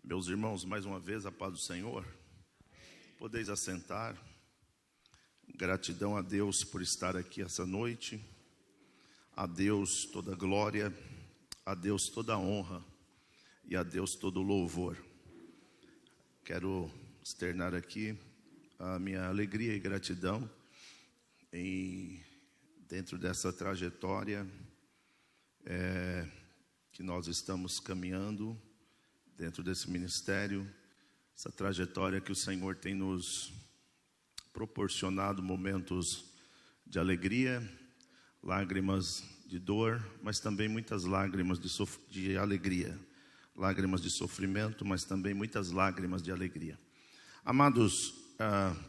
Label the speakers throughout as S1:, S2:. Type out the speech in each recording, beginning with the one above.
S1: Meus irmãos, mais uma vez, a paz do Senhor. Podeis assentar. Gratidão a Deus por estar aqui essa noite. A Deus toda glória, a Deus toda honra e a Deus todo louvor. Quero externar aqui a minha alegria e gratidão dentro dessa trajetória que nós estamos caminhando dentro desse ministério, essa trajetória que o Senhor tem nos proporcionado momentos de alegria, lágrimas de dor, mas também muitas lágrimas de alegria, lágrimas de sofrimento, mas também muitas lágrimas de alegria. Amados,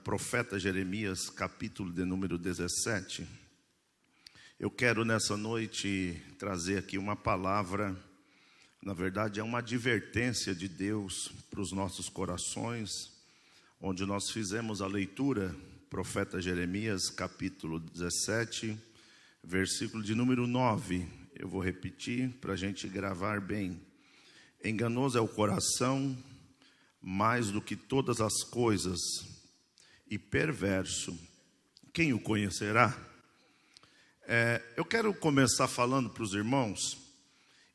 S1: profeta Jeremias, capítulo de número 17, eu quero nessa noite trazer aqui uma palavra. Na verdade, é uma advertência de Deus para os nossos corações, onde nós fizemos a leitura, profeta Jeremias, capítulo 17, versículo de número 9. Eu vou repetir para a gente gravar bem. Enganoso é o coração, mais do que todas as coisas, e perverso, quem o conhecerá? Eu quero começar falando para os irmãos.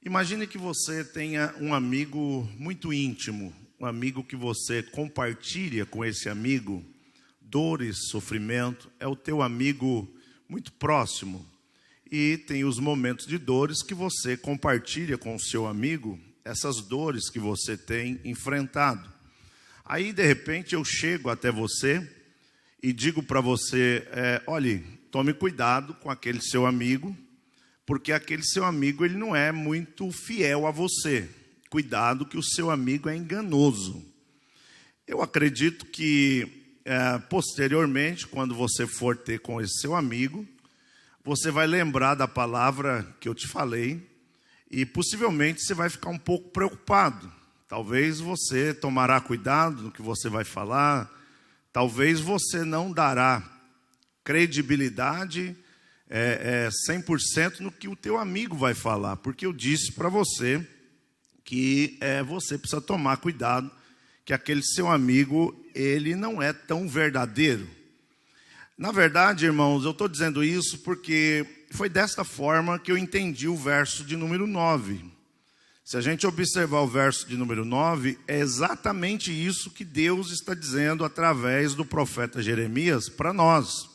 S1: Imagine que você tenha um amigo muito íntimo, um amigo que você compartilha com esse amigo dores, sofrimento, é o teu amigo muito próximo. E tem os momentos de dores que você compartilha com o seu amigo, essas dores que você tem enfrentado. Aí, de repente, eu chego até você e digo para você, olhe, tome cuidado com aquele seu amigo, porque aquele seu amigo ele não é muito fiel a você. Cuidado que o seu amigo é enganoso. Eu acredito que posteriormente, quando você for ter com esse seu amigo, você vai lembrar da palavra que eu te falei e possivelmente você vai ficar um pouco preocupado. Talvez você tomará cuidado no que você vai falar, talvez você não dará credibilidade 100% no que o teu amigo vai falar, porque eu disse para você que você precisa tomar cuidado, que aquele seu amigo, ele não é tão verdadeiro. Na verdade, irmãos, eu estou dizendo isso porque foi desta forma que eu entendi o verso de número 9. Se a gente observar o verso de número 9, é exatamente isso que Deus está dizendo através do profeta Jeremias para nós.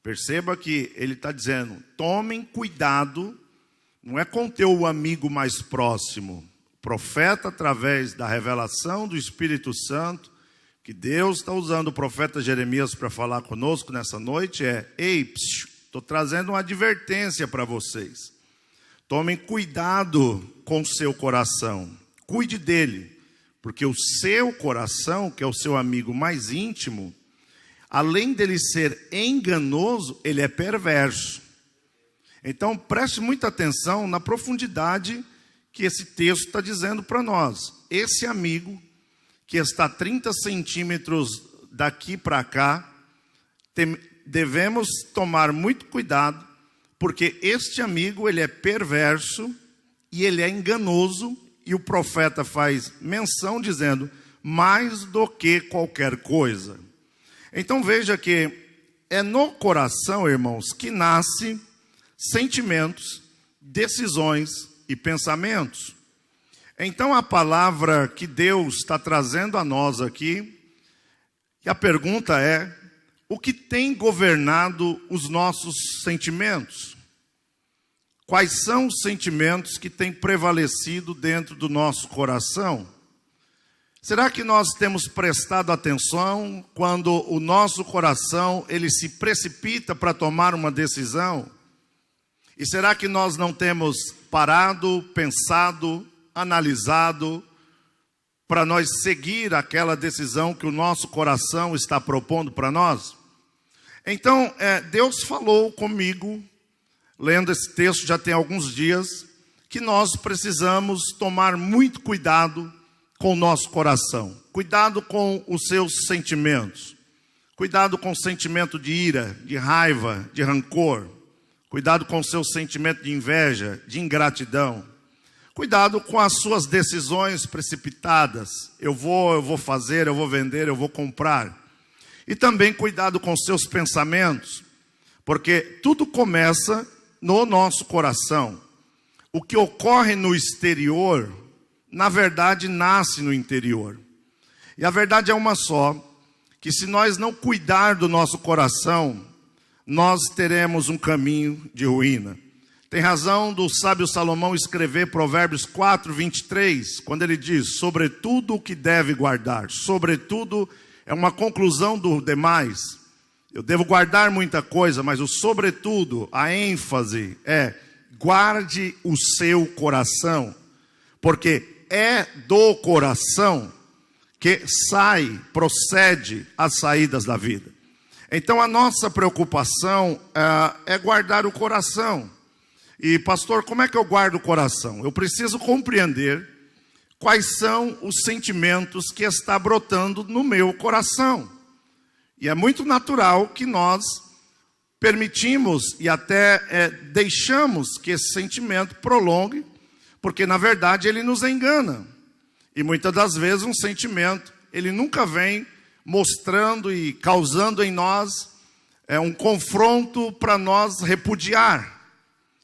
S1: Perceba que ele está dizendo, tomem cuidado, não é com teu amigo mais próximo. O profeta, através da revelação do Espírito Santo, que Deus está usando o profeta Jeremias para falar conosco nessa noite, ei, estou trazendo uma advertência para vocês. Tomem cuidado com o seu coração, cuide dele, porque o seu coração, que é o seu amigo mais íntimo, além dele ser enganoso, ele é perverso. Então, preste muita atenção na profundidade que esse texto está dizendo para nós. Esse amigo, que está 30 centímetros daqui para cá, devemos tomar muito cuidado, porque este amigo, ele é perverso e ele é enganoso, e o profeta faz menção dizendo, mais do que qualquer coisa. Então veja que é no coração, irmãos, que nasce sentimentos, decisões e pensamentos. Então a palavra que Deus está trazendo a nós aqui, e a pergunta é, o que tem governado os nossos sentimentos? Quais são os sentimentos que têm prevalecido dentro do nosso coração? Será que nós temos prestado atenção quando o nosso coração ele se precipita para tomar uma decisão? E será que nós não temos parado, pensado, analisado para nós seguir aquela decisão que o nosso coração está propondo para nós? Então, Deus falou comigo, lendo esse texto já tem alguns dias, que nós precisamos tomar muito cuidado com o nosso coração. Cuidado com os seus sentimentos. Cuidado com o sentimento de ira, de raiva, de rancor. Cuidado com o seu sentimento de inveja, de ingratidão. Cuidado com as suas decisões precipitadas. Eu vou fazer, eu vou vender, eu vou comprar. E também cuidado com os seus pensamentos, porque tudo começa no nosso coração. O que ocorre no exterior, na verdade, nasce no interior. E a verdade é uma só, que se nós não cuidar do nosso coração, nós teremos um caminho de ruína. Tem razão do sábio Salomão escrever Provérbios 4, 23, quando ele diz, sobretudo o que deve guardar. Sobretudo é uma conclusão do demais. Eu devo guardar muita coisa, mas o sobretudo, a ênfase é, guarde o seu coração, porque é do coração que procede as saídas da vida. Então a nossa preocupação é guardar o coração. E pastor, como é que eu guardo o coração? Eu preciso compreender quais são os sentimentos que está brotando no meu coração. E é muito natural que nós permitimos e até deixamos que esse sentimento prolongue, porque na verdade ele nos engana. E muitas das vezes um sentimento, ele nunca vem mostrando e causando em nós um confronto para nós repudiar.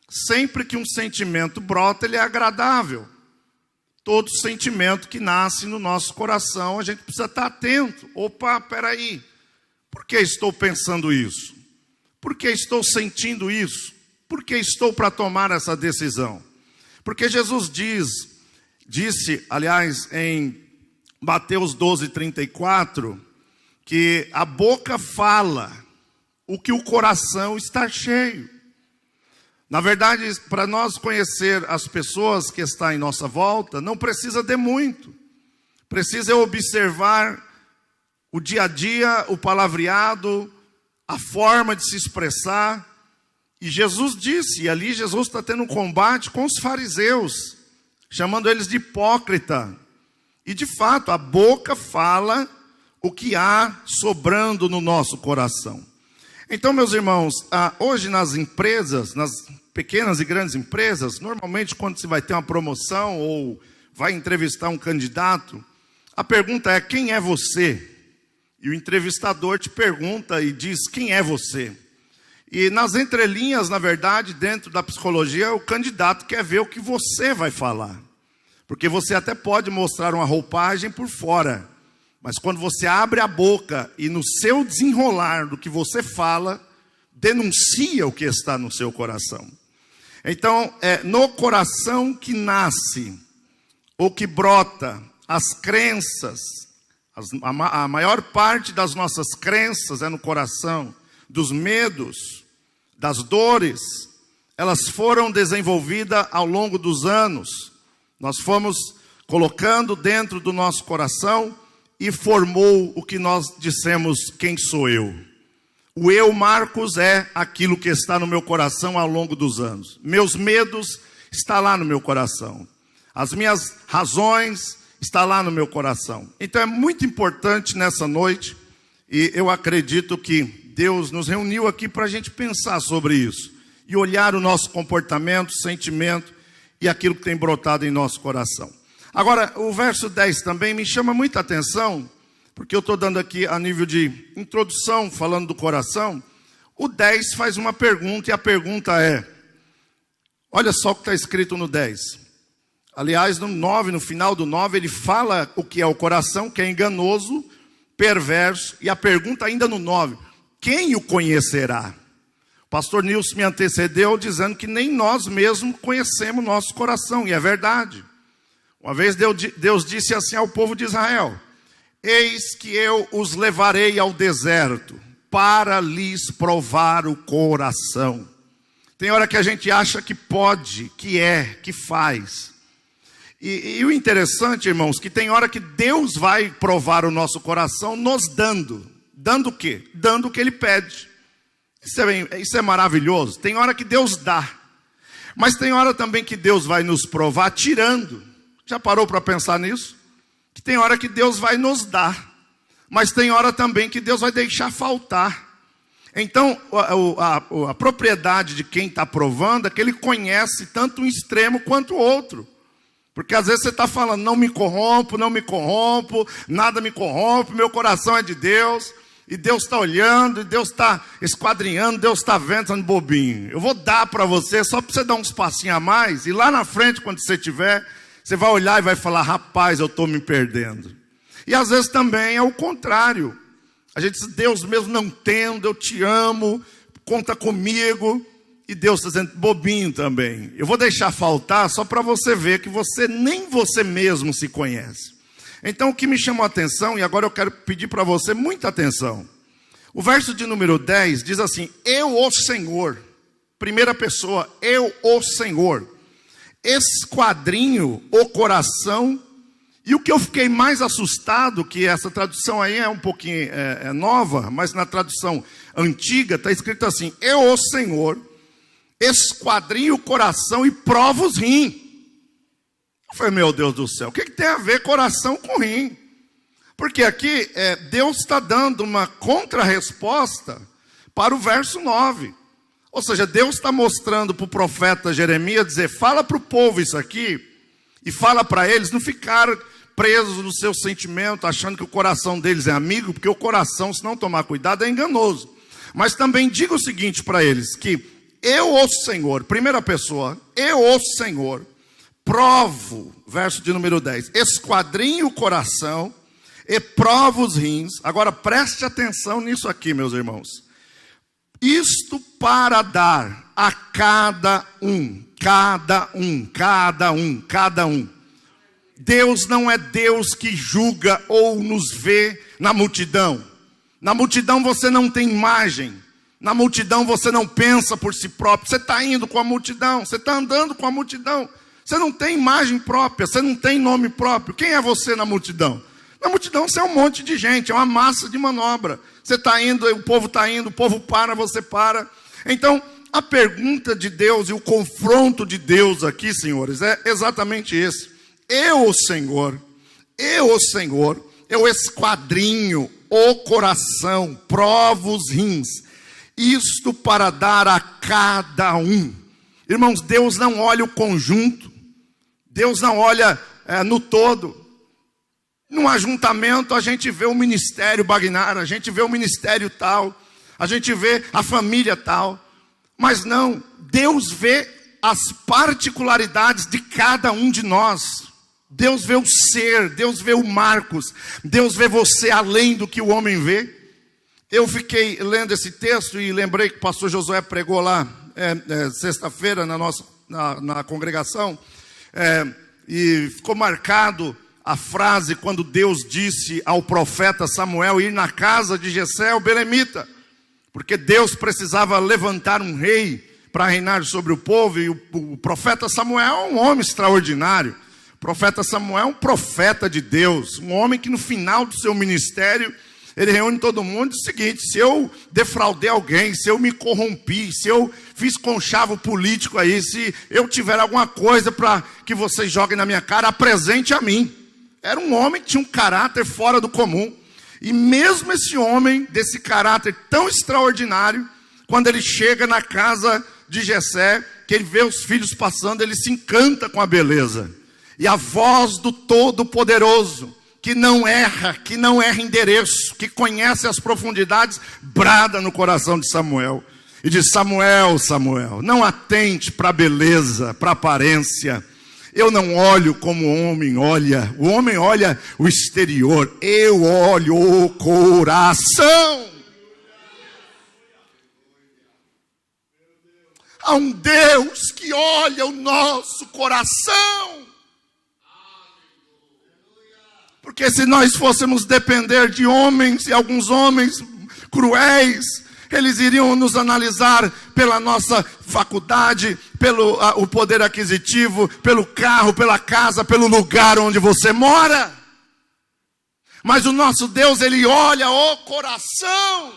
S1: Sempre que um sentimento brota, ele é agradável. Todo sentimento que nasce no nosso coração, a gente precisa estar atento. Opa, peraí, por que estou pensando isso? Por que estou sentindo isso? Por que estou para tomar essa decisão? Porque Jesus disse, aliás, em Mateus 12, 34, que a boca fala o que o coração está cheio. Na verdade, para nós conhecer as pessoas que estão em nossa volta, não precisa de muito. Precisa observar o dia a dia, o palavreado, a forma de se expressar. E Jesus disse, e ali Jesus está tendo um combate com os fariseus, chamando eles de hipócrita. E de fato, a boca fala o que há sobrando no nosso coração. Então, meus irmãos, hoje nas empresas, nas pequenas e grandes empresas, normalmente quando se vai ter uma promoção ou vai entrevistar um candidato, a pergunta é, quem é você? E o entrevistador te pergunta e diz, quem é você? E nas entrelinhas, na verdade, dentro da psicologia, o candidato quer ver o que você vai falar. Porque você até pode mostrar uma roupagem por fora, mas quando você abre a boca e no seu desenrolar do que você fala, denuncia o que está no seu coração. Então, é no coração que nasce, ou que brota, as crenças. A maior parte das nossas crenças é no coração, dos medos, das dores. Elas foram desenvolvidas ao longo dos anos. Nós fomos colocando dentro do nosso coração e formou o que nós dissemos, quem sou eu? O eu, Marcos, é aquilo que está no meu coração ao longo dos anos. Meus medos estão lá no meu coração. As minhas razões estão lá no meu coração. Então é muito importante nessa noite, e eu acredito que Deus nos reuniu aqui para a gente pensar sobre isso. E olhar o nosso comportamento, sentimento e aquilo que tem brotado em nosso coração. Agora, o verso 10 também me chama muita atenção, porque eu estou dando aqui a nível de introdução, falando do coração. O 10 faz uma pergunta, e a pergunta é, olha só o que está escrito no 10. Aliás, no 9, no final do 9, ele fala o que é o coração, que é enganoso, perverso, e a pergunta ainda no 9, quem o conhecerá? O pastor Nilson me antecedeu dizendo que nem nós mesmos conhecemos o nosso coração, e é verdade. Uma vez Deus disse assim ao povo de Israel, eis que eu os levarei ao deserto para lhes provar o coração. Tem hora que a gente acha que pode, que que faz. E o interessante, irmãos, que tem hora que Deus vai provar o nosso coração nos dando. Dando o quê? Dando o que Ele pede. Isso é maravilhoso. Tem hora que Deus dá. Mas tem hora também que Deus vai nos provar tirando. Já parou para pensar nisso? Que tem hora que Deus vai nos dar, mas tem hora também que Deus vai deixar faltar. Então, a propriedade de quem está provando é que ele conhece tanto um extremo quanto o outro. Porque às vezes você está falando, não me corrompo, nada me corrompe, meu coração é de Deus. E Deus está olhando, e Deus está esquadrinhando, Deus está vendo, sendo bobinho. Eu vou dar para você, só para você dar uns passinhos a mais. E lá na frente, quando você tiver, você vai olhar e vai falar, rapaz, eu estou me perdendo. E às vezes também é o contrário. A gente diz, Deus mesmo não entendo, eu te amo, conta comigo. E Deus está dizendo, bobinho também. Eu vou deixar faltar só para você ver que você nem você mesmo se conhece. Então o que me chamou a atenção, e agora eu quero pedir para você muita atenção. O verso de número 10 diz assim, eu o Senhor, primeira pessoa, eu o Senhor, esquadrinho o coração. E o que eu fiquei mais assustado, que essa tradução aí é um pouquinho nova, mas na tradução antiga está escrito assim, eu o Senhor, esquadrinho o coração e provo os rins. Eu falei, meu Deus do céu, o que tem a ver coração com rim? Porque aqui Deus está dando uma contra-resposta para o verso 9. Ou seja, Deus está mostrando para o profeta Jeremias, dizer, fala para o povo isso aqui, e fala para eles não ficar presos no seu sentimento, achando que o coração deles é amigo, porque o coração, se não tomar cuidado, é enganoso. Mas também diga o seguinte para eles, que eu, o Senhor, primeira pessoa, eu, o Senhor, provo, verso de número 10, esquadrinho o coração e provo os rins. Agora preste atenção nisso aqui, meus irmãos. Isto para dar a cada um. Deus não é Deus que julga ou nos vê na multidão. Na multidão você não tem imagem. Na multidão você não pensa por si próprio. Você está indo com a multidão, você está andando com a multidão. Você não tem imagem própria, você não tem nome próprio. Quem é você na multidão? Na multidão você é um monte de gente, é uma massa de manobra. Você está indo, o povo está indo, o povo para, você para. Então, a pergunta de Deus e o confronto de Deus aqui, senhores, é exatamente esse. Eu, Senhor, eu esquadrinho o coração, provo os rins. Isto para dar a cada um. Irmãos, Deus não olha o conjunto. Deus não olha no todo. Num ajuntamento a gente vê o ministério Bagnar, a gente vê o ministério tal, a gente vê a família tal. Mas não, Deus vê as particularidades de cada um de nós. Deus vê o ser, Deus vê o Marcos, Deus vê você além do que o homem vê. Eu fiquei lendo esse texto e lembrei que o pastor Josué pregou lá sexta-feira na congregação. E ficou marcado a frase quando Deus disse ao profeta Samuel ir na casa de Jessé, o belemita, porque Deus precisava levantar um rei para reinar sobre o povo, e o profeta Samuel é um homem extraordinário. O profeta Samuel é um profeta de Deus, um homem que no final do seu ministério ele reúne todo mundo e diz o seguinte, se eu defraudei alguém, se eu me corrompi, se eu fiz conchavo político aí, se eu tiver alguma coisa para que vocês joguem na minha cara, apresente a mim. Era um homem que tinha um caráter fora do comum. E mesmo esse homem, desse caráter tão extraordinário, quando ele chega na casa de Jessé, que ele vê os filhos passando, ele se encanta com a beleza. E a voz do Todo-Poderoso, que não erra endereço, que conhece as profundidades, brada no coração de Samuel. E diz, Samuel, não atente para a beleza, para a aparência. Eu não olho como o homem olha. O homem olha o exterior. Eu olho o coração. Há um Deus que olha o nosso coração. Porque se nós fôssemos depender de homens, e alguns homens cruéis, eles iriam nos analisar pela nossa faculdade, pelo o poder aquisitivo, pelo carro, pela casa, pelo lugar onde você mora. Mas o nosso Deus, Ele olha o coração.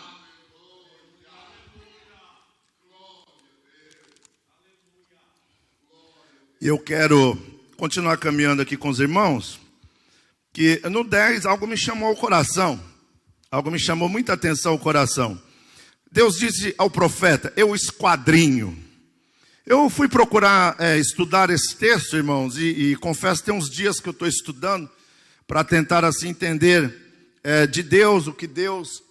S1: E eu quero continuar caminhando aqui com os irmãos, que no 10 algo me chamou ao coração, algo me chamou muita atenção ao coração. Deus disse ao profeta, eu esquadrinho Eu fui procurar estudar esse texto, irmãos, e confesso que tem uns dias que eu estou estudando para tentar assim entender de Deus, o que Deus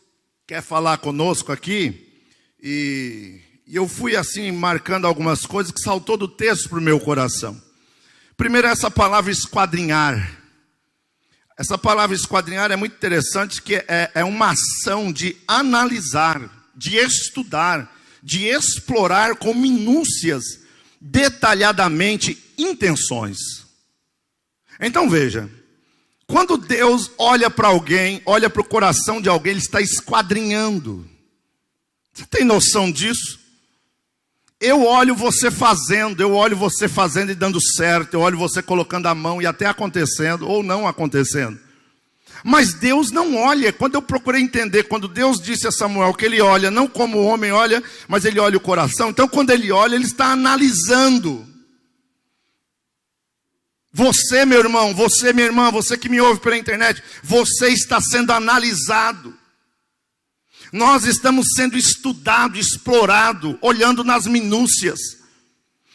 S1: quer falar conosco aqui. E eu fui assim marcando algumas coisas que saltou do texto para o meu coração. Primeiro, essa palavra esquadrinhar. Essa palavra esquadrinhar é muito interessante, que é uma ação de analisar, de estudar, de explorar com minúcias, detalhadamente, intenções. Então veja, quando Deus olha para alguém, olha para o coração de alguém, Ele está esquadrinhando. Você tem noção disso? Eu olho você fazendo e dando certo, eu olho você colocando a mão e até acontecendo, ou não acontecendo. Mas Deus não olha. Quando eu procurei entender, quando Deus disse a Samuel que Ele olha, não como o homem olha, mas Ele olha o coração. Então quando Ele olha, Ele está analisando. Você, meu irmão, você, minha irmã, você que me ouve pela internet, você está sendo analisado. Nós estamos sendo estudados, explorados, olhando nas minúcias.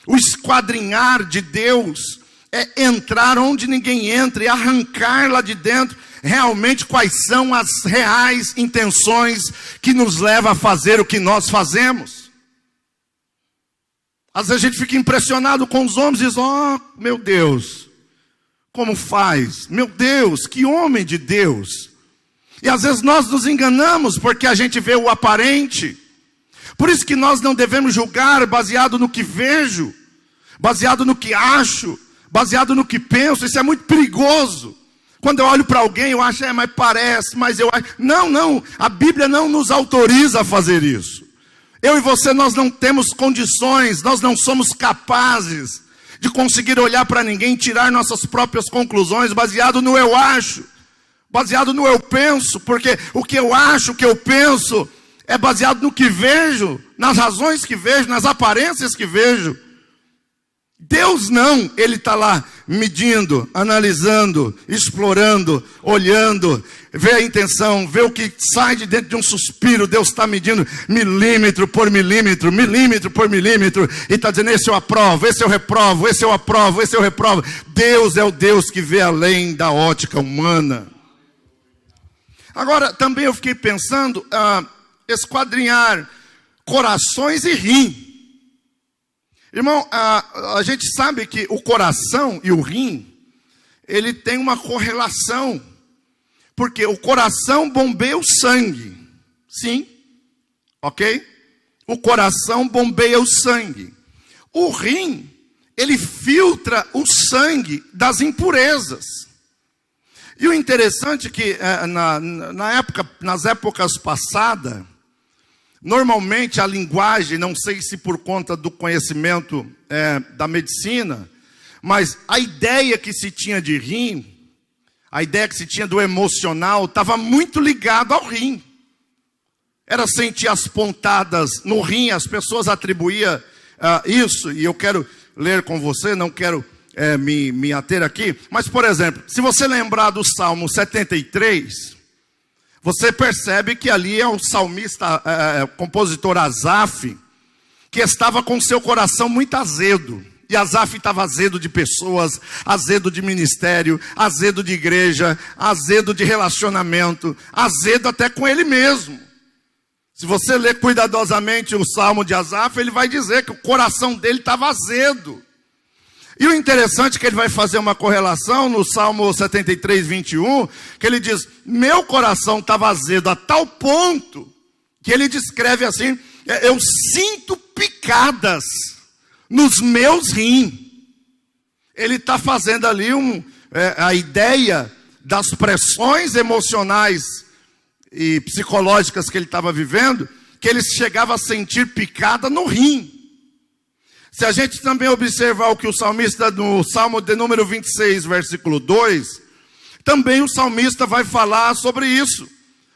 S1: O esquadrinhar de Deus é entrar onde ninguém entra e arrancar lá de dentro realmente quais são as reais intenções que nos levam a fazer o que nós fazemos. Às vezes a gente fica impressionado com os homens e diz: oh, meu Deus, como faz? Meu Deus, que homem de Deus. E às vezes nós nos enganamos porque a gente vê o aparente. Por isso que nós não devemos julgar baseado no que vejo, baseado no que acho, baseado no que penso. Isso é muito perigoso. Quando eu olho para alguém, eu acho, mas parece, mas eu acho. Não, a Bíblia não nos autoriza a fazer isso. Eu e você, nós não temos condições, nós não somos capazes de conseguir olhar para ninguém e tirar nossas próprias conclusões baseado no eu acho, baseado no eu penso, porque o que eu acho, o que eu penso, é baseado no que vejo, nas razões que vejo, nas aparências que vejo. Deus não, Ele está lá medindo, analisando, explorando, olhando, vê a intenção, vê o que sai de dentro de um suspiro. Deus está medindo milímetro por milímetro, milímetro por milímetro, e está dizendo: esse eu aprovo, esse eu reprovo, esse eu aprovo, esse eu reprovo. Deus é o Deus que vê além da ótica humana. Agora, também eu fiquei pensando, esquadrinhar corações e rim. Irmão, a gente sabe que o coração e o rim, ele tem uma correlação. Porque o coração bombeia o sangue. Sim, ok? O coração bombeia o sangue. O rim, ele filtra o sangue das impurezas. E o interessante é que nas épocas passadas, normalmente a linguagem, não sei se por conta do conhecimento da medicina, mas a ideia que se tinha de rim, a ideia que se tinha do emocional, estava muito ligado ao rim. Era sentir as pontadas no rim, as pessoas atribuíam isso, e eu quero ler com você, não quero me ater aqui, mas por exemplo, se você lembrar do Salmo 73... você percebe que ali é o salmista, compositor Asaf, que estava com seu coração muito azedo. E Asaf estava azedo de pessoas, azedo de ministério, azedo de igreja, azedo de relacionamento, azedo até com ele mesmo. Se você ler cuidadosamente o Salmo de Asaf, ele vai dizer que o coração dele estava azedo. E o interessante é que ele vai fazer uma correlação no Salmo 73, 21, que ele diz: meu coração estava azedo a tal ponto, que ele descreve assim: eu sinto picadas nos meus rins. Ele está fazendo ali a ideia das pressões emocionais e psicológicas que ele estava vivendo, que ele chegava a sentir picada no rim. Se a gente também observar o que o salmista, no Salmo de número 26, versículo 2, também o salmista vai falar sobre isso.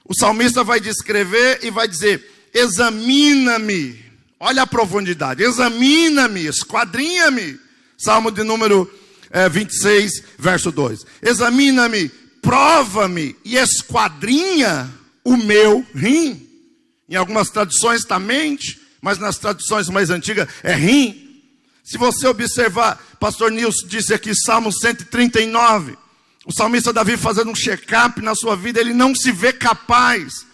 S1: O salmista vai descrever e vai dizer: examina-me, olha a profundidade, examina-me, esquadrinha-me. Salmo de número 26, verso 2. Examina-me, prova-me e esquadrinha o meu rim. Em algumas traduções está mente, mas nas traduções mais antigas é rim. Se você observar, pastor Nilson disse aqui, Salmo 139, o salmista Davi fazendo um check-up na sua vida, ele não se vê capaz,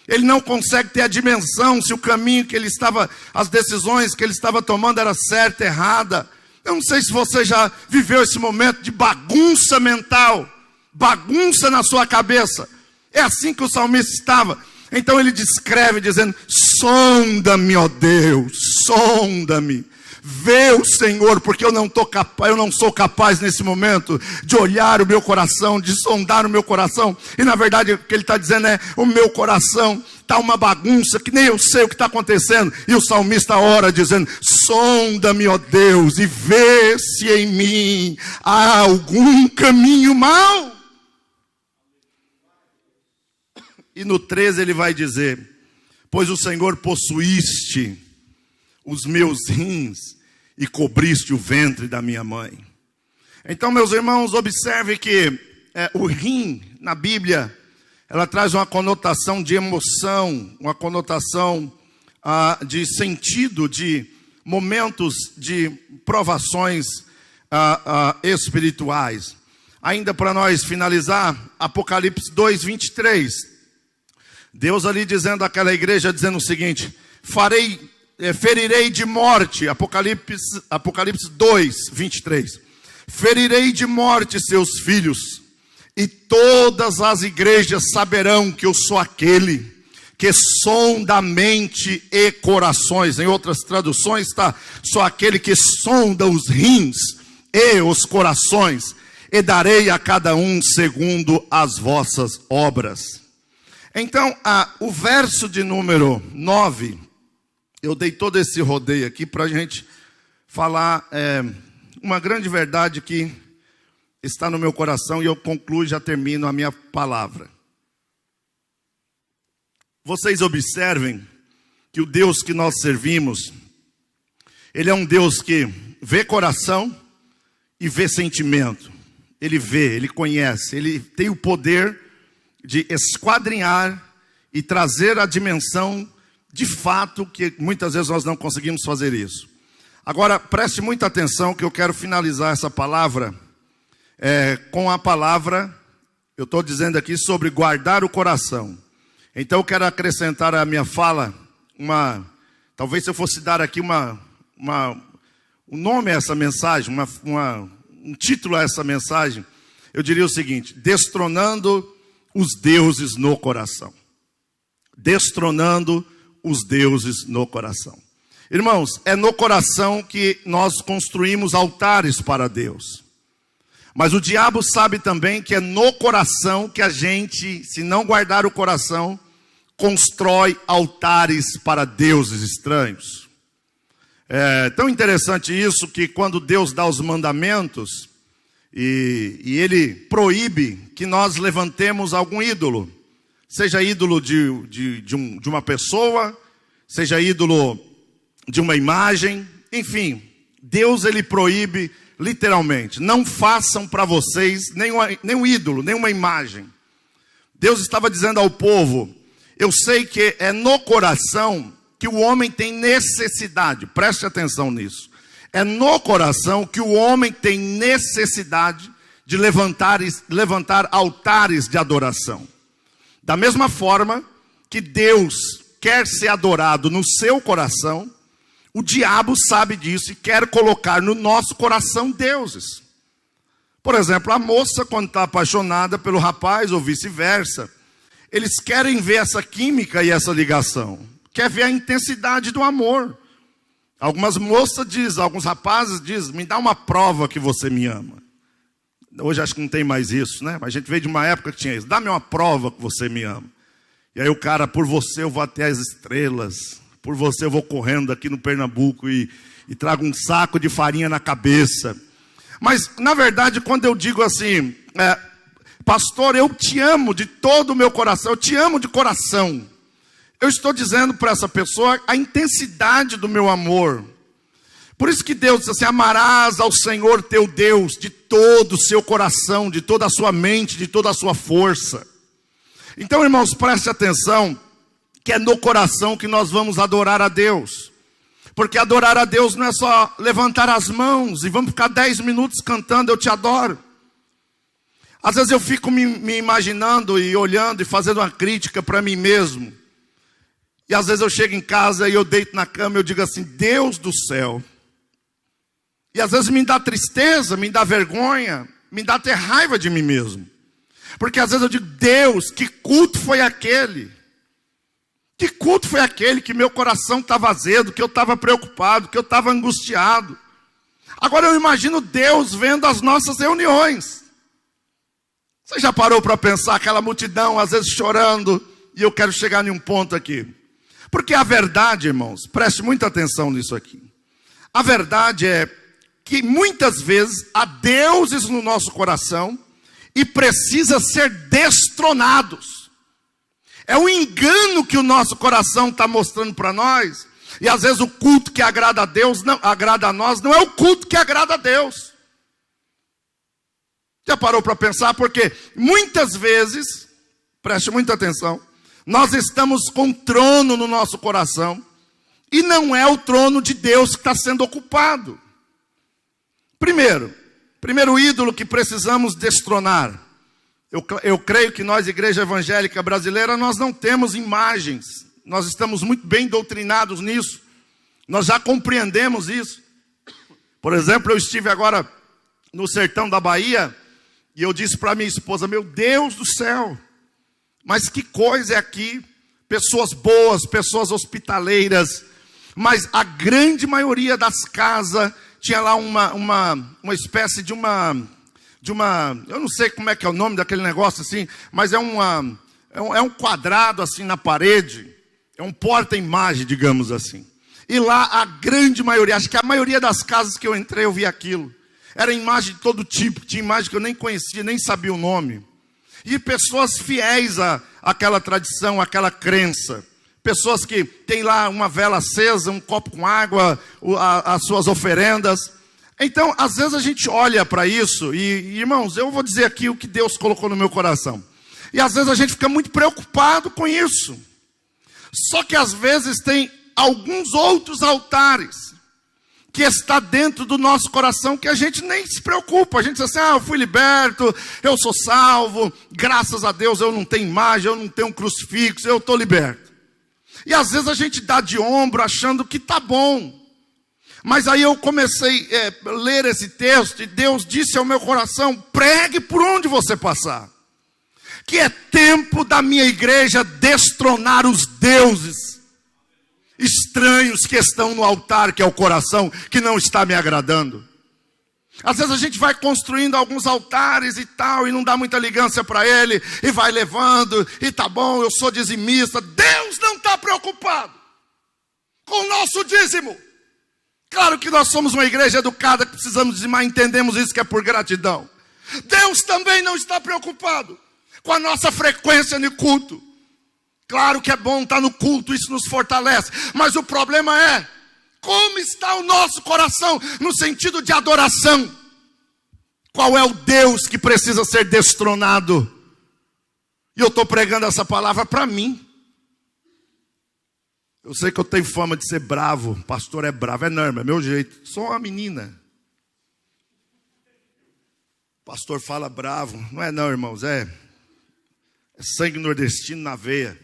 S1: ele não consegue ter a dimensão se o caminho que ele estava, as decisões que ele estava tomando era certa, errada. Eu não sei se você já viveu esse momento de bagunça mental, bagunça na sua cabeça. É assim que o salmista estava. Então ele descreve dizendo, sonda-me, ó Deus, sonda-me. Vê o Senhor, porque eu não sou capaz nesse momento de olhar o meu coração, de sondar o meu coração. E na verdade o que ele está dizendo é, o meu coração está uma bagunça, que nem eu sei o que está acontecendo. E o salmista ora dizendo, sonda-me, ó Deus, e vê se em mim há algum caminho mau. E no 13 ele vai dizer, pois o Senhor possuíste os meus rins e cobriste o ventre da minha mãe. Então, meus irmãos, observe que o rim, na Bíblia, ela traz uma conotação de emoção, uma conotação de sentido, de momentos de provações espirituais. Ainda para nós finalizar, Apocalipse 2, 23. Deus ali dizendo àquela igreja, dizendo o seguinte, ferirei de morte, Apocalipse 2, 23. Ferirei de morte seus filhos, e todas as igrejas saberão que eu sou aquele que sonda a mente e corações. Em outras traduções está, sou aquele que sonda os rins e os corações, e darei a cada um segundo as vossas obras. Então, o verso de número 9, eu dei todo esse rodeio aqui para a gente falar uma grande verdade que está no meu coração, e eu concluo e já termino a minha palavra. Vocês observem que o Deus que nós servimos, Ele é um Deus que vê coração e vê sentimento. Ele vê, Ele conhece, Ele tem o poder de esquadrinhar e trazer a dimensão de fato, que muitas vezes nós não conseguimos fazer isso. Agora, preste muita atenção, que eu quero finalizar essa palavra com a palavra, eu estou dizendo aqui sobre guardar o coração. Então eu quero acrescentar à minha fala, talvez se eu fosse dar aqui um nome a essa mensagem, um título a essa mensagem, eu diria o seguinte, destronando os deuses no coração. Destronando os deuses no coração. Irmãos, é no coração que nós construímos altares para Deus. Mas o diabo sabe também que é no coração que a gente, se não guardar o coração, constrói altares para deuses estranhos. É tão interessante isso que quando Deus dá os mandamentos, e Ele proíbe que nós levantemos algum ídolo, seja ídolo de uma pessoa, seja ídolo de uma imagem, enfim, Deus Ele proíbe literalmente, não façam para vocês nenhum ídolo, nenhuma imagem. Deus estava dizendo ao povo, eu sei que é no coração que o homem tem necessidade, preste atenção nisso, é no coração que o homem tem necessidade de levantar altares de adoração. Da mesma forma que Deus quer ser adorado no seu coração, o diabo sabe disso e quer colocar no nosso coração deuses. Por exemplo, a moça, quando está apaixonada pelo rapaz ou vice-versa, eles querem ver essa química e essa ligação. Quer ver a intensidade do amor. Algumas moças dizem, alguns rapazes dizem, me dá uma prova que você me ama. Hoje acho que não tem mais isso, né? Mas a gente veio de uma época que tinha isso. Dá-me uma prova que você me ama. E aí o cara, por você eu vou até as estrelas. Por você eu vou correndo aqui no Pernambuco e trago um saco de farinha na cabeça. Mas, na verdade, quando eu digo assim, pastor, eu te amo de todo o meu coração, eu te amo de coração. Eu estou dizendo para essa pessoa a intensidade do meu amor. Por isso que Deus diz assim, amarás ao Senhor teu Deus de todo o seu coração, de toda a sua mente, de toda a sua força. Então, irmãos, preste atenção, que é no coração que nós vamos adorar a Deus. Porque adorar a Deus não é só levantar as mãos e vamos ficar 10 minutos cantando, eu te adoro. Às vezes eu fico me imaginando e olhando e fazendo uma crítica para mim mesmo. E às vezes eu chego em casa e eu deito na cama e eu digo assim, Deus do céu. E às vezes me dá tristeza, me dá vergonha, me dá até raiva de mim mesmo. Porque às vezes eu digo, Deus, que culto foi aquele? Que culto foi aquele que meu coração estava azedo, que eu estava preocupado, que eu estava angustiado? Agora eu imagino Deus vendo as nossas reuniões. Você já parou para pensar aquela multidão, às vezes chorando, e eu quero chegar em um ponto aqui. Porque a verdade, irmãos, preste muita atenção nisso aqui. A verdade é que muitas vezes há deuses no nosso coração e precisa ser destronados. É um engano que o nosso coração está mostrando para nós. E às vezes o culto que agrada a Deus, não agrada a nós, não é o culto que agrada a Deus. Já parou para pensar? Porque muitas vezes, preste muita atenção, nós estamos com um trono no nosso coração e não é o trono de Deus que está sendo ocupado. Primeiro ídolo que precisamos destronar. Eu creio que nós, Igreja Evangélica Brasileira, nós não temos imagens. Nós estamos muito bem doutrinados nisso. Nós já compreendemos isso. Por exemplo, eu estive agora no sertão da Bahia e eu disse para minha esposa, meu Deus do céu, mas que coisa é aqui, pessoas boas, pessoas hospitaleiras, mas a grande maioria das casas tinha lá uma espécie de uma, eu não sei como é que é o nome daquele negócio assim, mas é um quadrado assim na parede, é um porta-imagem, digamos assim. E lá a grande maioria, acho que a maioria das casas que eu entrei eu vi aquilo. Era imagem de todo tipo, tinha imagem que eu nem conhecia, nem sabia o nome. E pessoas fiéis àquela tradição, àquela crença. Pessoas que têm lá uma vela acesa, um copo com água, as suas oferendas. Então, às vezes a gente olha para isso e, irmãos, eu vou dizer aqui o que Deus colocou no meu coração. E às vezes a gente fica muito preocupado com isso. Só que às vezes tem alguns outros altares que está dentro do nosso coração que a gente nem se preocupa. A gente diz assim, eu fui liberto, eu sou salvo, graças a Deus eu não tenho imagem, eu não tenho um crucifixo, eu estou liberto. E às vezes a gente dá de ombro achando que está bom. Mas aí eu comecei a ler esse texto e Deus disse ao meu coração, pregue por onde você passar. Que é tempo da minha igreja destronar os deuses estranhos que estão no altar, que é o coração, que não está me agradando. Às vezes a gente vai construindo alguns altares e tal, e não dá muita ligança para ele, e vai levando, e tá bom, eu sou dizimista. Deus não está preocupado com o nosso dízimo. Claro que nós somos uma igreja educada, que precisamos dizimar, entendemos isso que é por gratidão. Deus também não está preocupado com a nossa frequência no culto. Claro que é bom estar no culto, isso nos fortalece. Mas o problema é, como está o nosso coração no sentido de adoração? Qual é o Deus que precisa ser destronado? E eu estou pregando essa palavra para mim. Eu sei que eu tenho fama de ser bravo, pastor é bravo, é norma, é meu jeito. Sou uma menina. Pastor fala bravo, não é não, irmãos, é sangue nordestino na veia.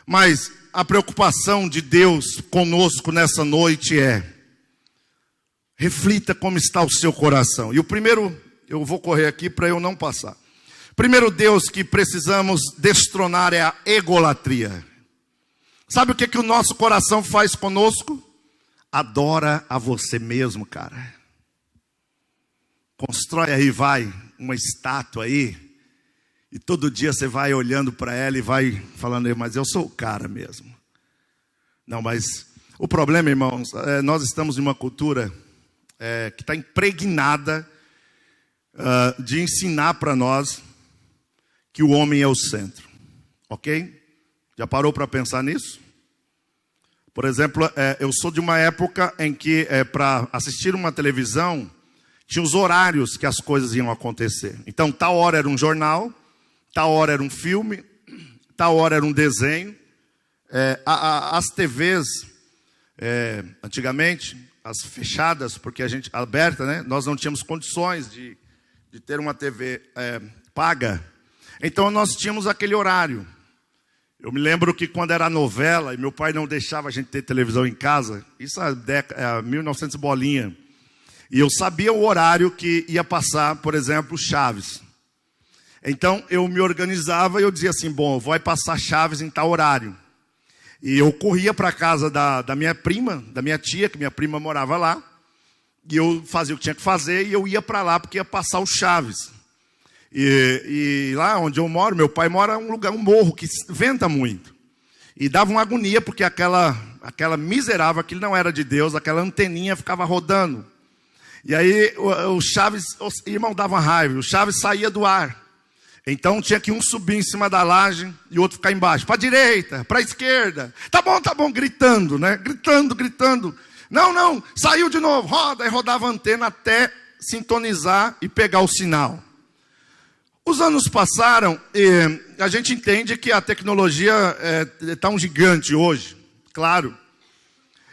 S1: Mas a preocupação de Deus conosco nessa noite é, reflita como está o seu coração. E o primeiro, eu vou correr aqui para eu não passar. Primeiro Deus que precisamos destronar é a egolatria. Sabe o que o nosso coração faz conosco? Adora a você mesmo, cara. Constrói aí, vai, uma estátua aí. E todo dia você vai olhando para ela e vai falando, mas eu sou o cara mesmo. Não, mas o problema, irmãos, nós estamos em uma cultura que está impregnada de ensinar para nós que o homem é o centro. Ok? Já parou para pensar nisso? Por exemplo, eu sou de uma época em que para assistir uma televisão, tinha os horários que as coisas iam acontecer. Então, tal hora era um jornal, tal hora era um filme, tal hora era um desenho. As TVs, antigamente, as fechadas, porque a gente, aberta, né? Nós não tínhamos condições de ter uma TV paga. Então nós tínhamos aquele horário. Eu me lembro que quando era novela, e meu pai não deixava a gente ter televisão em casa, isso é 1900 bolinha. E eu sabia o horário que ia passar, por exemplo, Chaves. Então eu me organizava e eu dizia assim, bom, vai passar Chaves em tal horário. E eu corria para a casa da minha prima, da minha tia, que minha prima morava lá. E eu fazia o que tinha que fazer e eu ia para lá porque ia passar o Chaves. E lá onde eu moro, meu pai mora em um morro que venta muito. E dava uma agonia porque aquela miserável, aquilo não era de Deus, aquela anteninha ficava rodando. E aí o Chaves, irmão, dava raiva, o Chaves saía do ar. Então tinha que um subir em cima da laje e o outro ficar embaixo. Para a direita, para a esquerda. Tá bom, gritando, né? Gritando. Não, saiu de novo, roda. E rodava a antena até sintonizar e pegar o sinal. Os anos passaram e a gente entende que a tecnologia está um gigante hoje, claro.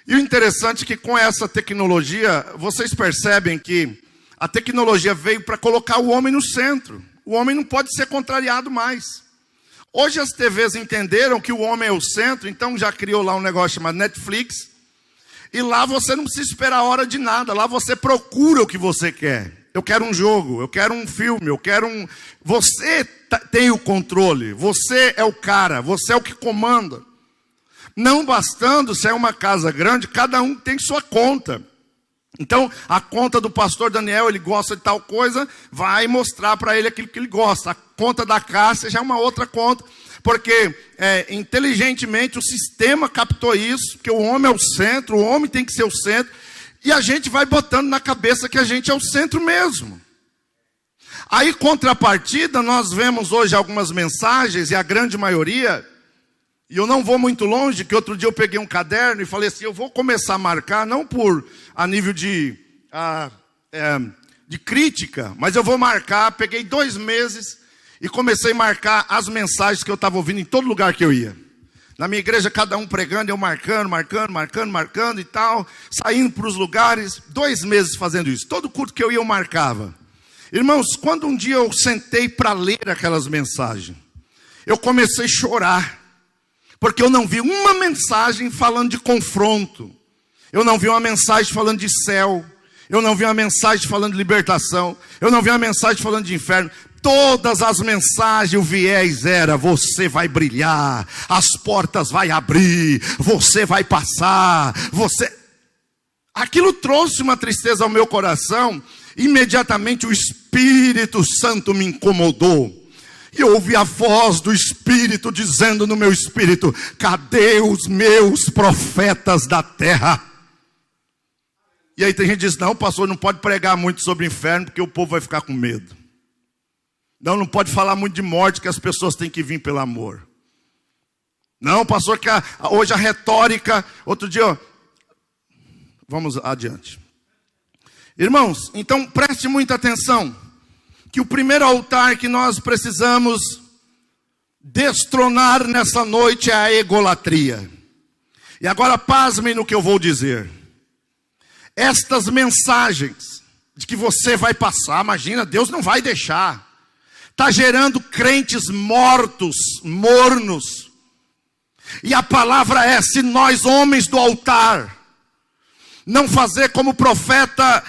S1: E o interessante é que com essa tecnologia, vocês percebem que a tecnologia veio para colocar o homem no centro. O homem não pode ser contrariado mais. Hoje as TVs entenderam que o homem é o centro, então já criou lá um negócio chamado Netflix. E lá você não precisa esperar a hora de nada, lá você procura o que você quer. Eu quero um jogo, eu quero um filme, eu quero um... Você tem o controle, você é o cara, você é o que comanda. Não bastando, se é uma casa grande, cada um tem sua conta. Então, a conta do pastor Daniel, ele gosta de tal coisa, vai mostrar para ele aquilo que ele gosta. A conta da Cássia já é uma outra conta, porque inteligentemente o sistema captou isso, que o homem é o centro, o homem tem que ser o centro, e a gente vai botando na cabeça que a gente é o centro mesmo. Aí, contrapartida, nós vemos hoje algumas mensagens, e a grande maioria... E eu não vou muito longe, que outro dia eu peguei um caderno e falei assim, eu vou começar a marcar, não a nível de crítica, mas eu vou marcar, peguei 2 meses e comecei a marcar as mensagens que eu estava ouvindo em todo lugar que eu ia. Na minha igreja, cada um pregando, eu marcando e tal, saindo para os lugares, 2 meses fazendo isso. Todo culto que eu ia, eu marcava. Irmãos, quando um dia eu sentei para ler aquelas mensagens, eu comecei a chorar. Porque eu não vi uma mensagem falando de confronto. Eu não vi uma mensagem falando de céu. Eu não vi uma mensagem falando de libertação. Eu não vi uma mensagem falando de inferno. Todas as mensagens, o viés era: você vai brilhar, as portas vai abrir, você vai passar, Aquilo trouxe uma tristeza ao meu coração. Imediatamente o Espírito Santo me incomodou. E eu ouvi a voz do Espírito dizendo no meu espírito: cadê os meus profetas da terra? E aí tem gente que diz: não, pastor, não pode pregar muito sobre o inferno, porque o povo vai ficar com medo. Não pode falar muito de morte, que as pessoas têm que vir pelo amor. Não, pastor, que hoje a retórica... Outro dia, vamos adiante. Irmãos, então preste muita atenção. Que o primeiro altar que nós precisamos destronar nessa noite é a egolatria. E agora pasmem no que eu vou dizer. Estas mensagens de que você vai passar, imagina, Deus não vai deixar. Está gerando crentes mortos, mornos. E a palavra é: se nós homens do altar não fazer como o profeta,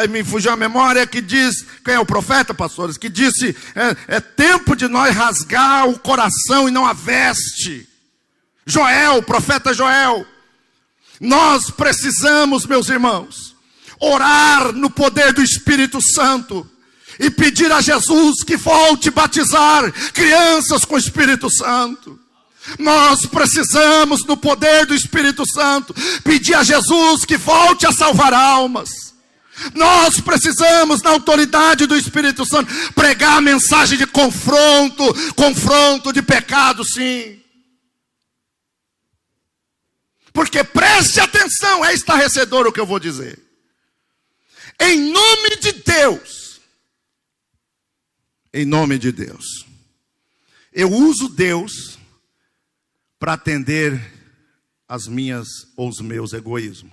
S1: me fugiu a memória, que diz, quem é o profeta, pastores? Que disse, é tempo de nós rasgar o coração e não a veste. Joel, profeta Joel. Nós precisamos, meus irmãos, orar no poder do Espírito Santo e pedir a Jesus que volte a batizar crianças com o Espírito Santo. Nós precisamos, no poder do Espírito Santo, pedir a Jesus que volte a salvar almas. Nós precisamos, na autoridade do Espírito Santo, pregar a mensagem de confronto de pecado, sim. Porque preste atenção, é estarrecedor o que eu vou dizer. Em nome de Deus, eu uso Deus para atender as minhas ou os meus egoísmos.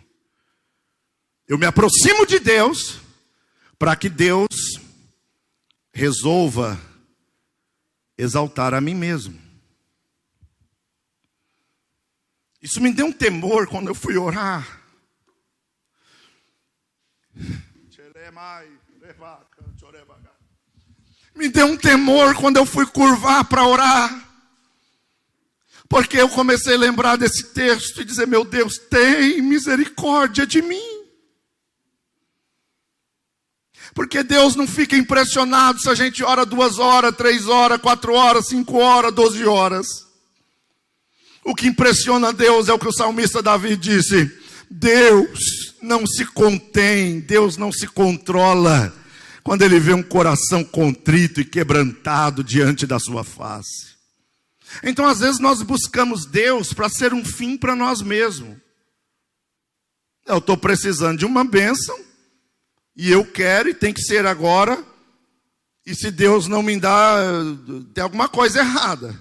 S1: Eu me aproximo de Deus para que Deus resolva exaltar a mim mesmo. Isso me deu um temor quando eu fui orar. Me deu um temor quando eu fui curvar para orar. Porque eu comecei a lembrar desse texto e dizer, meu Deus, tem misericórdia de mim. Porque Deus não fica impressionado se a gente ora 2 horas, 3 horas, 4 horas, 5 horas, 12 horas. O que impressiona Deus é o que o salmista Davi disse. Deus não se contém, Deus não se controla quando Ele vê um coração contrito e quebrantado diante da sua face. Então às vezes nós buscamos Deus para ser um fim para nós mesmos. Eu estou precisando de uma bênção, e eu quero e tem que ser agora, e se Deus não me dá, tem alguma coisa errada.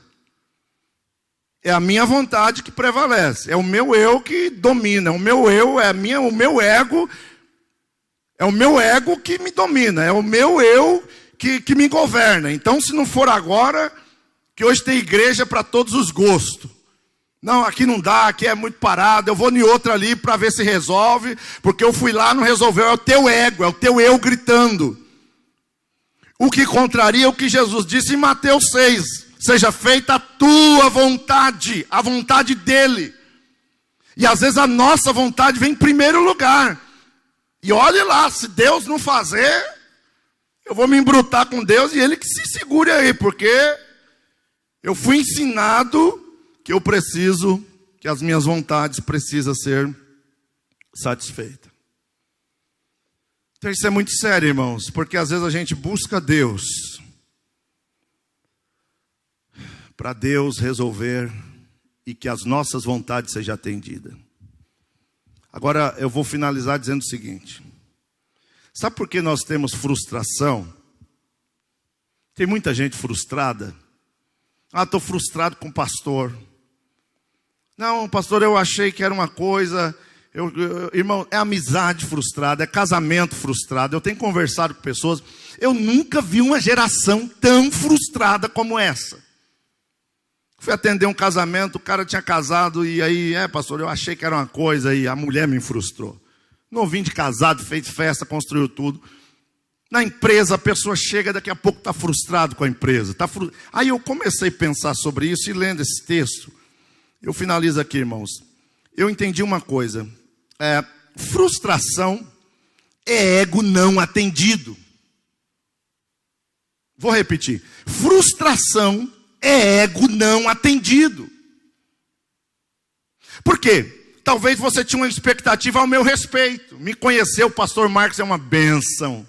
S1: É a minha vontade que prevalece, é o meu eu que domina, o meu eu é o meu ego, é o meu ego que me domina, é o meu eu que me governa. Então se não for agora, que hoje tem igreja para todos os gostos. Não, aqui não dá, aqui é muito parado, eu vou em outra ali para ver se resolve, porque eu fui lá, não resolveu, é o teu ego, é o teu eu gritando. O que contraria o que Jesus disse em Mateus 6, seja feita a tua vontade, a vontade dele. E às vezes a nossa vontade vem em primeiro lugar. E olhe lá, se Deus não fazer, eu vou me embrutar com Deus e Ele que se segure aí, porque eu fui ensinado que eu preciso, que as minhas vontades precisam ser satisfeitas. Então isso é muito sério, irmãos, porque às vezes a gente busca Deus para Deus resolver e que as nossas vontades sejam atendidas. Agora eu vou finalizar dizendo o seguinte. Sabe por que nós temos frustração? Tem muita gente frustrada. Estou frustrado com o pastor. Não, pastor, eu achei que era uma coisa. Irmão, é amizade frustrada, é casamento frustrado. Eu tenho conversado com pessoas. Eu nunca vi uma geração tão frustrada como essa. Fui atender um casamento, o cara tinha casado e aí, pastor, eu achei que era uma coisa e a mulher me frustrou. Novinho de casado, fez festa, construiu tudo. Na empresa, a pessoa chega, daqui a pouco está frustrado com a empresa. Aí eu comecei a pensar sobre isso e lendo esse texto, eu finalizo aqui, irmãos. Eu entendi uma coisa. Frustração é ego não atendido. Vou repetir. Frustração é ego não atendido. Por quê? Talvez você tinha uma expectativa ao meu respeito. Me conheceu, o pastor Marcos é uma bênção.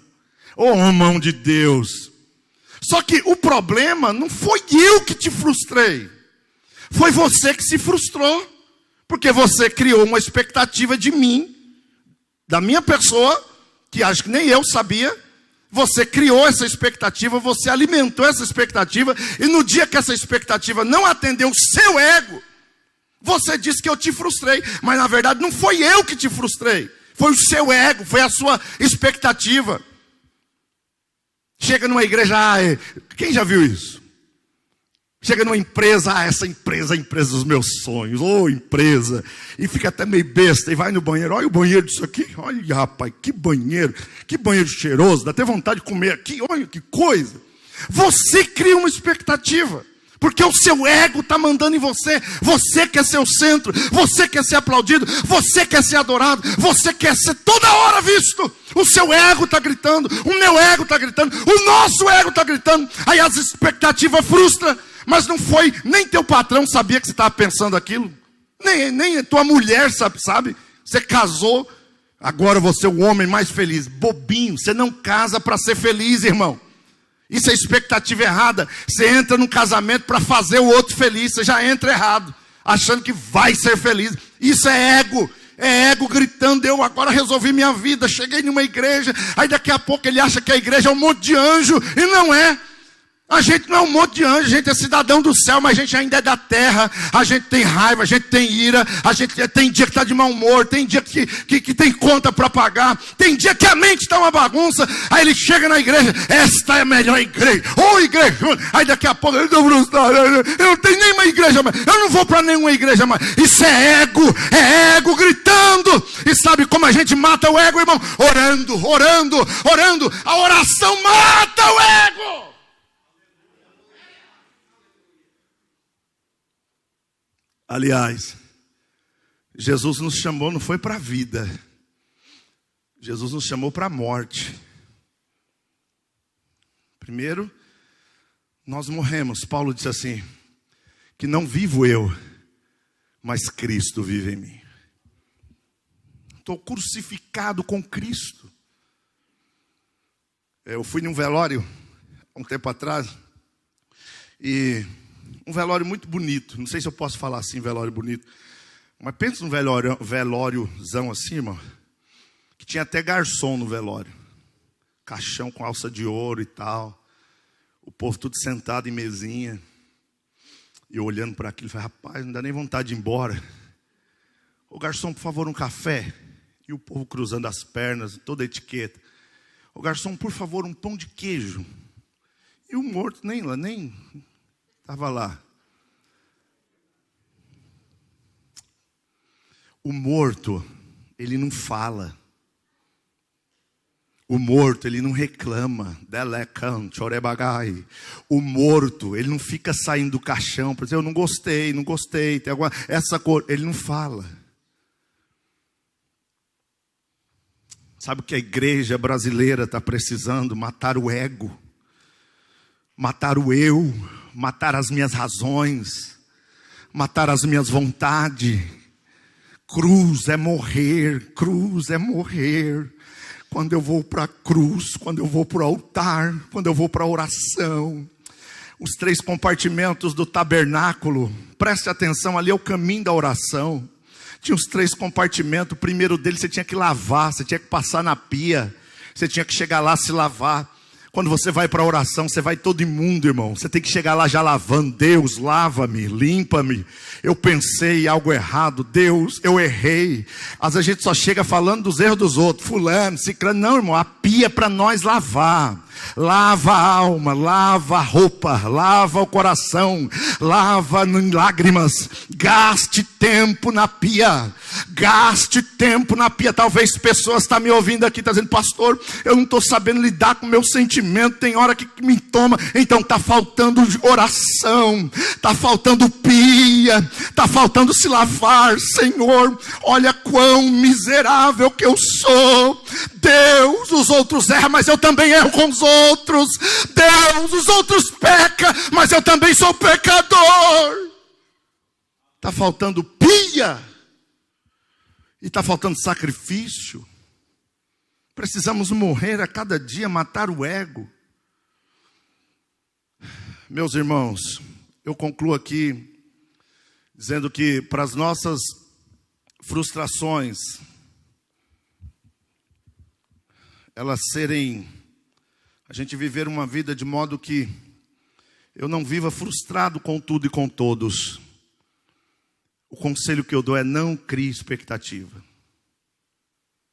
S1: Mão de Deus. Só que o problema não foi eu que te frustrei. Foi você que se frustrou. Porque você criou uma expectativa de mim, da minha pessoa, que acho que nem eu sabia. Você criou essa expectativa, você alimentou essa expectativa, e no dia que essa expectativa não atendeu o seu ego, você disse que eu te frustrei. Mas na verdade não foi eu que te frustrei. Foi o seu ego, foi a sua expectativa. Chega numa igreja, quem já viu isso? Chega numa empresa, essa empresa é a empresa dos meus sonhos, empresa, e fica até meio besta, e vai no banheiro, olha o banheiro disso aqui, olha rapaz, que banheiro cheiroso, dá até vontade de comer aqui, olha que coisa. Você cria uma expectativa, porque o seu ego está mandando em você. Você quer ser o centro, você quer ser aplaudido, você quer ser adorado, você quer ser toda hora visto. O seu ego está gritando, o meu ego está gritando, o nosso ego está gritando. Aí as expectativas frustram, mas não foi, nem teu patrão sabia que você estava pensando aquilo, nem tua mulher sabe. Você casou, agora você é o homem mais feliz. Bobinho, você não casa para ser feliz, irmão. Isso é expectativa errada. Você entra num casamento para fazer o outro feliz. Você já entra errado, achando que vai ser feliz. Isso é ego. É ego gritando, eu agora resolvi minha vida. Cheguei numa igreja, aí daqui a pouco ele acha que a igreja é um monte de anjo. E não é. A gente não é um monte de anjo, a gente é cidadão do céu, mas a gente ainda é da terra. A gente tem raiva, a gente tem ira, a gente tem dia que está de mau humor, tem dia que tem conta para pagar, tem dia que a mente está uma bagunça. Aí ele chega na igreja, esta é a melhor igreja, igreja. Aí daqui a pouco, eu estou frustrado, eu não tenho nenhuma igreja mais, eu não vou para nenhuma igreja mais. Isso é ego gritando. E sabe como a gente mata o ego, irmão? Orando. A oração mata o ego. Aliás, Jesus nos chamou, não foi para a vida. Jesus nos chamou para a morte. Primeiro, nós morremos. Paulo disse assim, que não vivo eu, mas Cristo vive em mim. Estou crucificado com Cristo. Eu fui num velório, um tempo atrás, e um velório muito bonito. Não sei se eu posso falar assim, velório bonito. Mas pensa num velóriozão assim, irmão. Que tinha até garçom no velório. Caixão com alça de ouro e tal. O povo tudo sentado em mesinha. E eu olhando para aquilo, falei, rapaz, não dá nem vontade de ir embora. Ô garçom, por favor, um café. E o povo cruzando as pernas, toda a etiqueta. Ô garçom, por favor, um pão de queijo. E o morto nem estava lá. O morto, ele não fala. O morto, ele não reclama. O morto, ele não fica saindo do caixão para dizer, eu não gostei, tem alguma, essa cor. Ele não fala. Sabe o que a igreja brasileira está precisando? Matar o ego. Matar o eu. Matar as minhas razões, matar as minhas vontades. Cruz é morrer, Quando eu vou para a cruz, quando eu vou para o altar, quando eu vou para a oração. Os 3 compartimentos do tabernáculo, preste atenção, ali é o caminho da oração. Tinha os 3 compartimentos, o primeiro deles você tinha que lavar, você tinha que passar na pia, você tinha que chegar lá se lavar. Quando você vai para a oração, você vai todo imundo, irmão. Você tem que chegar lá já lavando. Deus, lava-me, limpa-me. Eu pensei algo errado. Deus, eu errei. Às vezes a gente só chega falando dos erros dos outros. Fulano, ciclano. Não, irmão, a pia é para nós lavar. Lava a alma, lava a roupa, lava o coração, lava em lágrimas. Gaste tempo na pia. Gaste tempo na pia. Talvez pessoas estão me ouvindo aqui, estão dizendo, pastor, eu não estou sabendo lidar com o meu sentimento, tem hora que me toma. Então está faltando oração, está faltando pia, está faltando se lavar. Senhor, olha quão miserável que eu sou. Deus, os outros erram, mas eu também erro com os outros. Deus, os outros pecam, mas eu também sou pecador. Está faltando pia. E está faltando sacrifício. Precisamos morrer a cada dia, matar o ego. Meus irmãos, eu concluo aqui dizendo que para as nossas frustrações, elas serem, a gente viver uma vida de modo que eu não viva frustrado com tudo e com todos. O conselho que eu dou é não crie expectativa.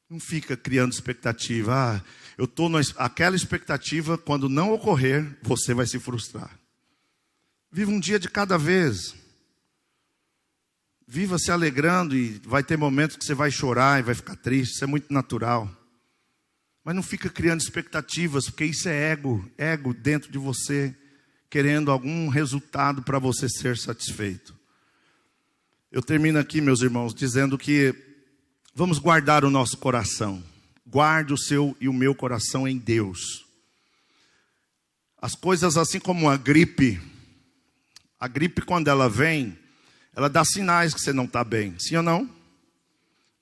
S1: Não fica criando expectativa. Eu estou naquela expectativa, quando não ocorrer, você vai se frustrar. Viva um dia de cada vez. Viva se alegrando e vai ter momentos que você vai chorar e vai ficar triste. Isso é muito natural. Mas não fica criando expectativas, porque isso é ego dentro de você, querendo algum resultado para você ser satisfeito. Eu termino aqui, meus irmãos, dizendo que vamos guardar o nosso coração. Guarde o seu e o meu coração em Deus. As coisas assim como a gripe quando ela vem, ela dá sinais que você não está bem. Sim ou não?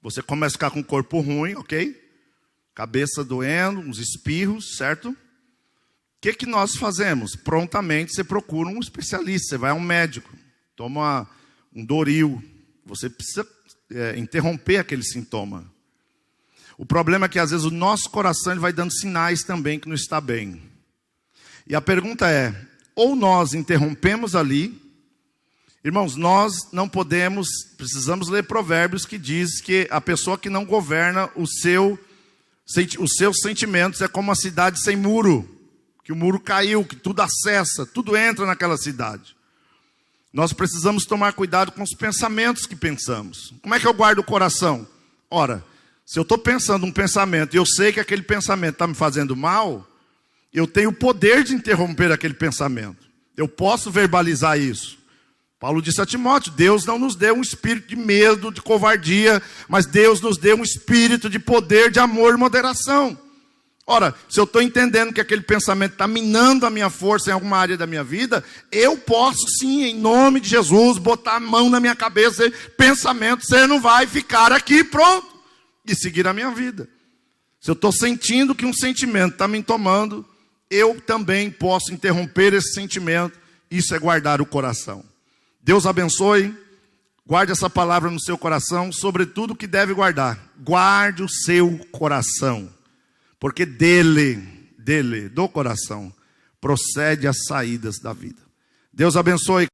S1: Você começa a ficar com o corpo ruim, ok? Cabeça doendo, uns espirros, certo? O que nós fazemos? Prontamente você procura um especialista, você vai a um médico, toma um Doril. Você precisa interromper aquele sintoma. O problema é que às vezes o nosso coração ele vai dando sinais também que não está bem. E a pergunta é, ou nós interrompemos ali. Irmãos, nós não podemos, precisamos ler Provérbios que diz que a pessoa que não governa os seus sentimentos é como uma cidade sem muro, que o muro caiu, que tudo acessa, tudo entra naquela cidade. Nós precisamos tomar cuidado com os pensamentos que pensamos. Como é que eu guardo o coração? Ora, se eu estou pensando um pensamento e eu sei que aquele pensamento está me fazendo mal, eu tenho o poder de interromper aquele pensamento. Eu posso verbalizar isso. Paulo disse a Timóteo, Deus não nos deu um espírito de medo, de covardia, mas Deus nos deu um espírito de poder, de amor e moderação. Ora, se eu estou entendendo que aquele pensamento está minando a minha força em alguma área da minha vida, eu posso sim, em nome de Jesus, botar a mão na minha cabeça e pensamento, você não vai ficar aqui, pronto, e seguir a minha vida. Se eu estou sentindo que um sentimento está me tomando, eu também posso interromper esse sentimento. Isso é guardar o coração. Deus abençoe, guarde essa palavra no seu coração, sobretudo o que deve guardar. Guarde o seu coração, porque do coração, procede as saídas da vida. Deus abençoe.